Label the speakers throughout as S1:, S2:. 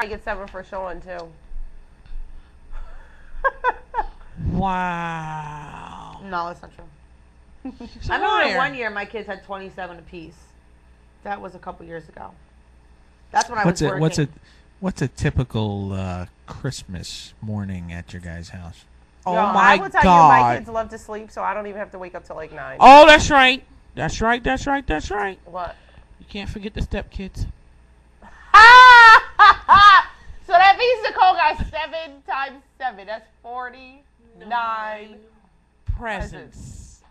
S1: I get 7 for Sean too.
S2: Wow.
S3: No, that's not true.
S2: So
S3: I remember
S2: liar.
S3: one year my kids had 27 apiece. That was a couple years ago. That's when I was working.
S4: What's a typical Christmas morning at your guys' house?
S2: Oh
S1: Yo,
S2: my
S1: I will tell
S2: God.
S1: you, my kids love to sleep, so I don't even have to wake up till like 9.
S2: Oh, that's right. That's right. That's right. That's right.
S1: What?
S2: You can't forget the step kids.
S1: So that means Nicole got 7 times 7. That's 49
S2: Presents.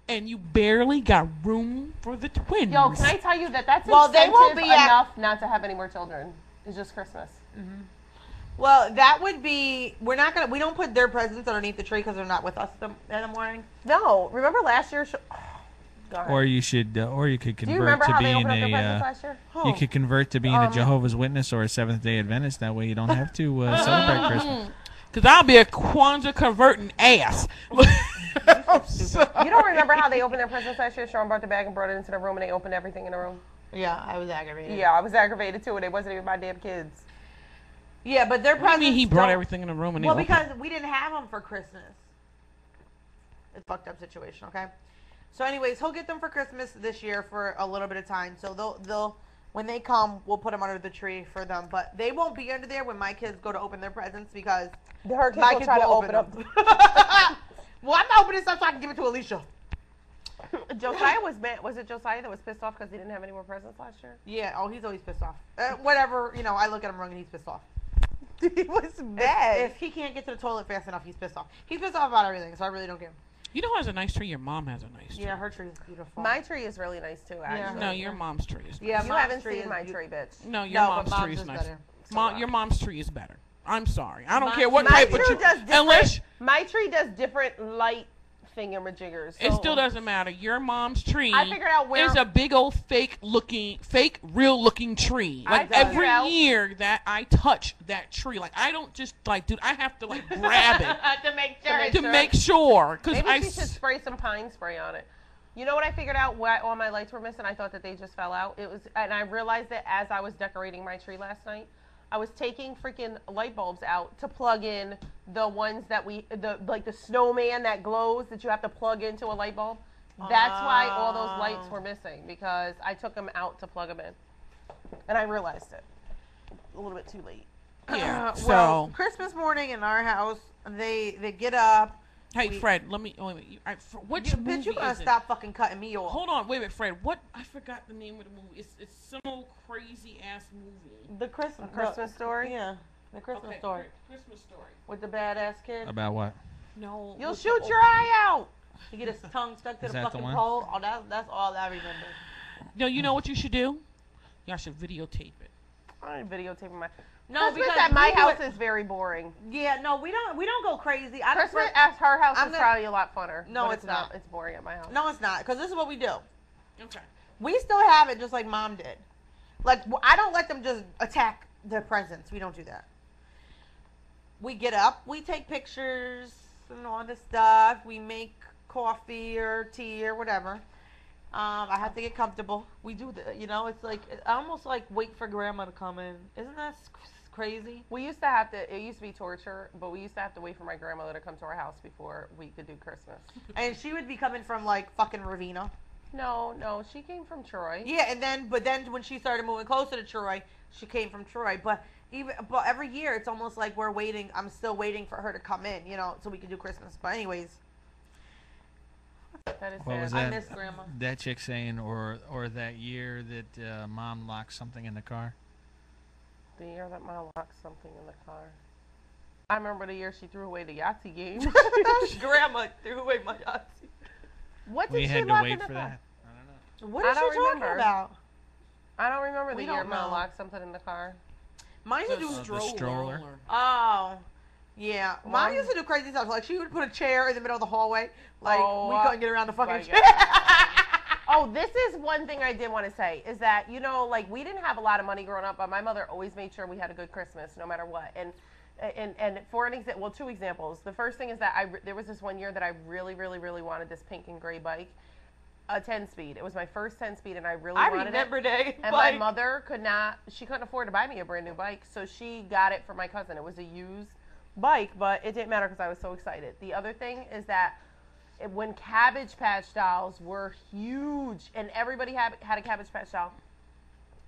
S2: And you barely got room for the twins.
S1: Yo, can I tell you that's
S3: Well, they
S1: incentive
S3: won't be
S1: enough not to have any more children. It's just Christmas.
S3: Well, that would be. We don't put their presents underneath the tree because they're not with us in the morning.
S1: No, remember last year? Go ahead.
S4: Or you should, or you could
S1: Do you
S4: convert
S1: remember
S4: to
S1: how they
S4: being
S1: opened up their presents last year?
S4: you could convert to being a Jehovah's Witness or a Seventh Day Adventist. That way you don't have to celebrate Christmas.
S2: Because I'll be a Kwanzaa converting ass.
S1: You don't remember how they opened their presents last year? Sean brought the bag and brought it into the room, and they opened everything in the room.
S3: Yeah, I was aggravated.
S1: Yeah, I was aggravated too, and it wasn't even my damn kids.
S3: Yeah, but their
S2: I
S3: presents.
S2: mean, he brought
S3: don't-
S2: everything in the room and
S3: Well,
S2: they
S3: because
S2: opened.
S3: we didn't have them for Christmas. It's a fucked up situation, okay? So, anyways, he'll get them for Christmas this year for a little bit of time. So they'll when they come, we'll put them under the tree for them. But they won't be under there when my kids go to open their presents because
S1: Her kids
S3: my
S1: will
S3: kids
S1: try to
S3: will
S1: open up.
S3: Well, I'm not opening stuff so I can give it to Alicia.
S1: Josiah was mad. Was it Josiah that was pissed off because he didn't have any more presents last year?
S3: Yeah. Oh, he's always pissed off. Whatever. I look at him wrong and he's pissed off.
S1: He was mad.
S3: If he can't get to the toilet fast enough, he's pissed off. He's pissed off about everything, so I really don't care.
S2: You know who has a nice tree? Your mom has a nice tree.
S3: Yeah, her tree is beautiful.
S1: My tree is really nice too, actually.
S2: No, your mom's tree is better.
S3: Yeah,
S1: You
S3: mom's
S1: haven't
S3: tree
S1: seen
S3: is
S1: my
S3: beau-
S1: tree, bitch.
S2: No, your
S3: No,
S2: mom's
S3: but
S2: tree is
S3: mom's is
S2: nice.
S3: better.
S2: Your mom's tree is better. I'm sorry. I don't
S3: My-
S2: care what
S1: My
S2: type of
S1: tree
S2: tree.
S1: does different.
S2: Unless
S1: My tree does different light thingamajiggers.
S2: it
S1: So
S2: still doesn't matter. Your mom's tree
S1: I figured out where
S2: is a big old fake, real looking tree.
S1: I
S2: Like
S1: figured
S2: every
S1: out-
S2: year that I touch that tree, like I don't just dude, I have to grab it
S3: to make sure.
S2: to make sure because
S1: Maybe
S2: I.
S1: she should spray some pine spray on it. You know what I figured out? Why all my lights were missing? I thought that they just fell out. And I realized that as I was decorating my tree last night, I was taking freaking light bulbs out to plug in the ones that the snowman that glows that you have to plug into a light bulb. That's why all those lights were missing because I took them out to plug them in, and I realized it a little bit too late.
S2: Yeah.
S3: Well,
S2: So
S3: Christmas morning in our house, they get up.
S2: hey, Fred, let me. Wait a minute. Which movie
S3: Bitch, you gonna
S2: is it?
S3: stop fucking cutting me off.
S2: Hold on, wait a minute, Fred. What? I forgot the name of the movie. It's some old crazy ass movie.
S3: The Christmas
S1: Story?
S3: Yeah, the Christmas
S2: Okay,
S3: story
S2: Christmas story.
S3: with the badass kid.
S4: About what?
S2: No.
S1: You'll
S2: with the
S1: shoot
S2: old-
S1: your eye out.
S3: He get his tongue stuck to
S4: Is
S3: the
S4: that the
S3: fucking
S4: one?
S3: pole. Oh, that's all I remember.
S2: No, you know what you should do? Y'all should videotape it.
S1: I ain't videotaping my.
S3: No,
S1: Christmas
S3: because
S1: at my
S3: we do
S1: house
S3: it-
S1: is very boring.
S3: Yeah, no, we don't go crazy. I don't.
S1: Christmas at her house
S3: I'm
S1: is
S3: gonna-
S1: probably a lot funner.
S3: No,
S1: but
S3: it's not.
S1: It's boring at my house.
S3: No, it's not. Because this is what we do.
S2: Okay.
S3: We still have it just like Mom did. Like I don't let them just attack the presents. We don't do that. We get up, we take pictures and all this stuff. We make coffee or tea or whatever. I have to get comfortable. We do that, it's like I almost like wait for grandma to come in. Isn't that crazy?
S1: We used to have to. It used to be torture, but we used to have to wait for my grandmother to come to our house before we could do Christmas.
S3: And she would be coming from like fucking Ravina.
S1: No, she came from Troy.
S3: Yeah, but then when she started moving closer to Troy, she came from Troy. But every year it's almost like we're waiting. I'm still waiting for her to come in, so we can do Christmas. But anyways,
S1: That is
S4: What
S1: sad.
S4: was
S3: I
S4: that?
S3: miss Grandma.
S4: That chick saying, or that year that Mom locked something in the car.
S1: The year that Mom locked something in the car. I remember the year she threw away the Yahtzee game.
S3: Grandma threw away my Yahtzee.
S1: What did
S4: We
S1: she
S4: had to
S1: lock
S4: wait
S1: in the
S4: for
S1: car?
S4: that. I don't know.
S3: What
S1: I
S3: is she
S1: don't
S3: talking
S1: remember.
S3: about?
S1: I don't remember
S3: We
S1: the year
S3: don't
S1: Mom
S3: know.
S1: locked something in the car.
S3: Mine used to do.
S4: The stroller.
S3: Oh, yeah. Mine
S1: Mine-
S3: used to do crazy stuff. Like she would put a chair in the middle of the hallway. Like
S1: Oh,
S3: we couldn't get around the fucking
S1: my
S3: chair.
S1: Oh, this is one thing I did want to say is that, like we didn't have a lot of money growing up, but my mother always made sure we had a good Christmas no matter what. And for an example, well, 2 examples. The first thing is that there was this one year that I really, really, really wanted this pink and gray bike. a 10-speed. It was my first 10-speed, and I really
S3: I
S1: wanted
S3: remember
S1: it.
S3: that.
S1: And my mother she couldn't afford to buy me a brand new bike, so she got it for my cousin. It was a used bike, but it didn't matter because I was so excited. The other thing is that when Cabbage Patch dolls were huge, and everybody had a Cabbage Patch doll.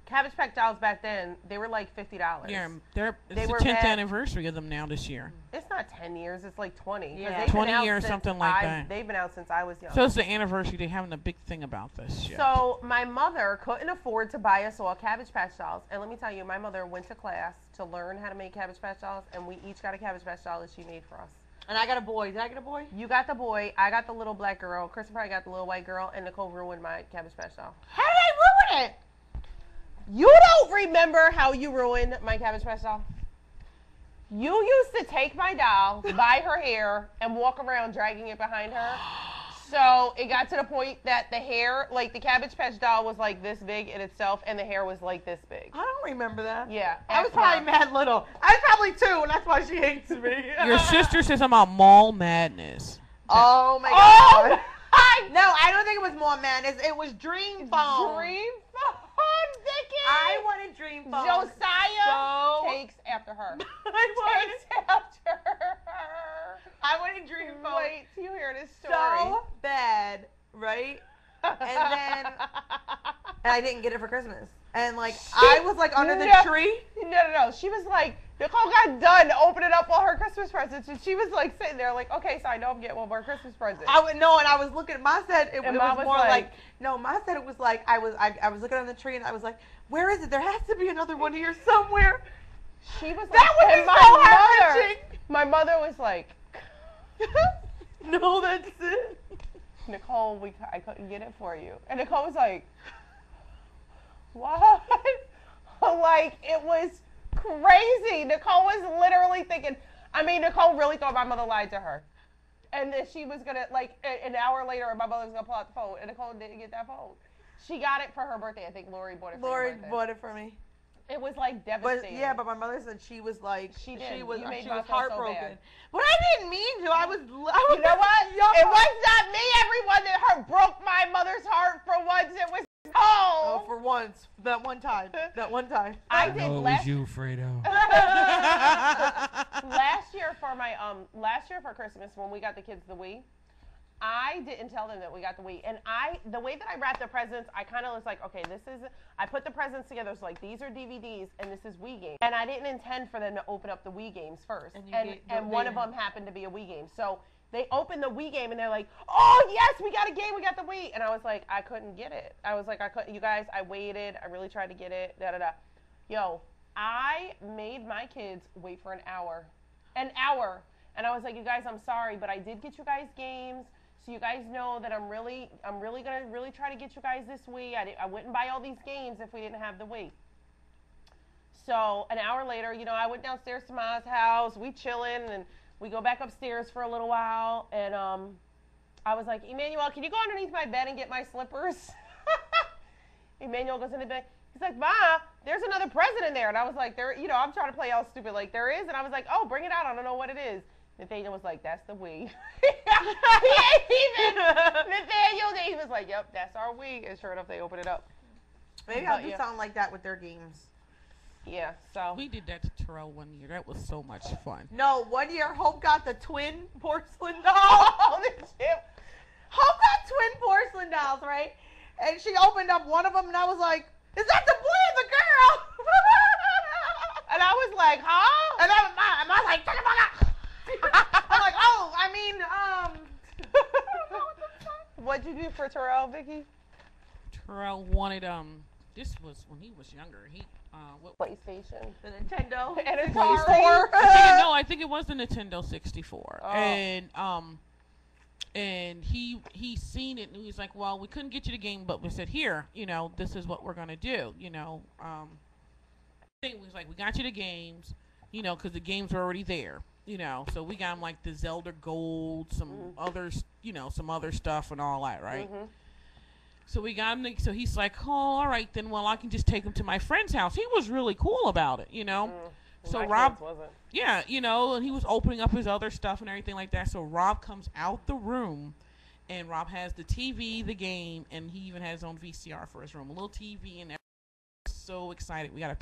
S1: Cabbage Patch dolls back then, they were like $50.
S2: Yeah, it's
S1: They
S2: the
S1: were
S2: 10th
S1: bad.
S2: anniversary of them now this year.
S1: It's not 10 years, it's like 20. 'cause
S3: Yeah.
S1: they've been
S2: 20
S1: out
S2: years,
S1: since
S2: something like that.
S1: They've been out since I was young.
S2: So it's the anniversary. They're having a big thing about this shit.
S1: So my mother couldn't afford to buy us all Cabbage Patch dolls. And let me tell you, my mother went to class to learn how to make Cabbage Patch dolls, and we each got a Cabbage Patch doll that she made for us.
S3: And I got a boy. Did I get a boy?
S1: You got the boy, I got the little black girl, Christopher got the little white girl, and Nicole ruined my Cabbage Patch doll.
S3: How did I ruin it?
S1: You don't remember how you ruined my Cabbage Patch doll? You used to take my doll by her hair and walk around dragging it behind her. So it got to the point that the hair, like the Cabbage Patch doll was like this big in itself, and the hair was like this big.
S3: I don't remember that.
S1: Yeah.
S3: I was probably mad little. I was probably 2, and that's why she hates me.
S2: Your sister says I'm about mall madness.
S3: Oh my
S1: Oh
S3: god.
S1: my
S3: No, I don't think it was more madness. It was Dream Phone.
S1: Dream Phone, Vicky!
S3: I wanted Dream Phone.
S1: Josiah
S3: so
S1: takes after her.
S3: I
S1: Takes after her.
S3: wanted Dream Phone
S1: Wait till you hear this story.
S3: so bad, right? And I didn't get it for Christmas. And like I was like under the
S1: No.
S3: tree.
S1: No. She was like, Nicole got done opening up all her Christmas presents, and she was like sitting there like, okay, so I know I'm getting one more Christmas present.
S3: I would know, and I was looking. Ma said it
S1: And
S3: was
S1: Mom was
S3: more
S1: like-
S3: like no. Ma said it was like I was looking on the tree, and I was like, where is it? There has to be another one here somewhere.
S1: She was
S3: That
S1: like,
S3: would
S1: and
S3: be
S1: my
S3: so
S1: mother,
S3: heart-wrenching.
S1: my mother was like,
S3: No, that's it.
S1: Nicole, I couldn't get it for you. And Nicole was like, what? Like, it was crazy. Nicole was literally thinking, Nicole really thought my mother lied to her. And that she was going to, like, an hour later, my mother was going to pull out the phone. And Nicole didn't get that phone. She got it for her birthday. I think Lori bought it for her
S3: Lori
S1: birthday.
S3: bought it for me.
S1: It was, like,
S3: But
S1: devastating.
S3: yeah, but my mother said she was like
S1: She did.
S3: she was
S1: You made
S3: she
S1: Ma
S3: was
S1: feel so
S3: heartbroken.
S1: bad.
S3: But I didn't mean to. I was
S1: You know what?
S3: young.
S1: It was not me, everyone, that broke my mother's heart for once. It was
S3: Oh,
S1: Nicole.
S3: for once. That one time. That one time.
S1: I
S4: I
S1: did
S4: know it
S1: last
S4: was you, Fredo.
S1: last year for my last year for Christmas when we got the kids the Wii, I didn't tell them that we got the Wii, and the way that I wrapped the presents, I kind of was like, okay, I put the presents together, so like these are DVDs and this is Wii games, and I didn't intend for them to open up the Wii games first, and one of them happened to be a Wii game, so they opened the Wii game and they're like, oh yes, we got a game, we got the Wii, and I was like, I couldn't get it. I was like, I couldn't. You guys, I waited, I really tried to get it. Yo, I made my kids wait for an hour, and I was like, you guys, I'm sorry, but I did get you guys games. So you guys know that I'm really gonna really try to get you guys this Wii. I wouldn't buy all these games if we didn't have the Wii. So an hour later, I went downstairs to Ma's house. We chilling, and we go back upstairs for a little while. And I was like, Emmanuel, can you go underneath my bed and get my slippers? Emmanuel goes in the bed. He's like, Ma, there's another present in there. And I was like, I'm trying to play all stupid. Like, there is. And I was like, oh, bring it out. I don't know what it is. Nathaniel was like, that's the Wii. Nathaniel, he was like, yep, that's our Wii. And sure enough, they opened it up.
S3: Maybe I'll do something like that with their games.
S1: Yeah, so.
S2: We did that to Terrell one year. That was so much fun.
S3: No, 1 year Hope got the twin porcelain dolls.
S1: Oh, the chip.
S3: Hope got twin porcelain dolls, right? And she opened up one of them, and I was like, is that the boy or the girl?
S1: And I was like, huh?
S3: And I was like, take it back out. I'm like, oh, I mean,
S1: What'd you do for Terrell, Vicky?
S2: Terrell wanted this was when he was younger. He what
S1: PlayStation.
S3: the Nintendo.
S1: And a
S3: PS4.
S2: I think it was the Nintendo 64.
S1: Oh.
S2: And he seen it and he was like, well, we couldn't get you the game, but we said, here, this is what we're gonna do. Thing was like, we got you the games, because the games were already there. So we got him like the Zelda Gold, some others, some other stuff and all that, right?
S1: Mm-hmm.
S2: So we got him. So he's like, oh, all right, then. Well, I can just take him to my friend's house. He was really cool about it, So
S1: My
S2: Rob,
S1: kids wasn't.
S2: yeah, and he was opening up his other stuff and everything like that. So Rob comes out the room, And Rob has the TV, the game, and he even has his own VCR for his room. A little TV and everything. So excited. We got a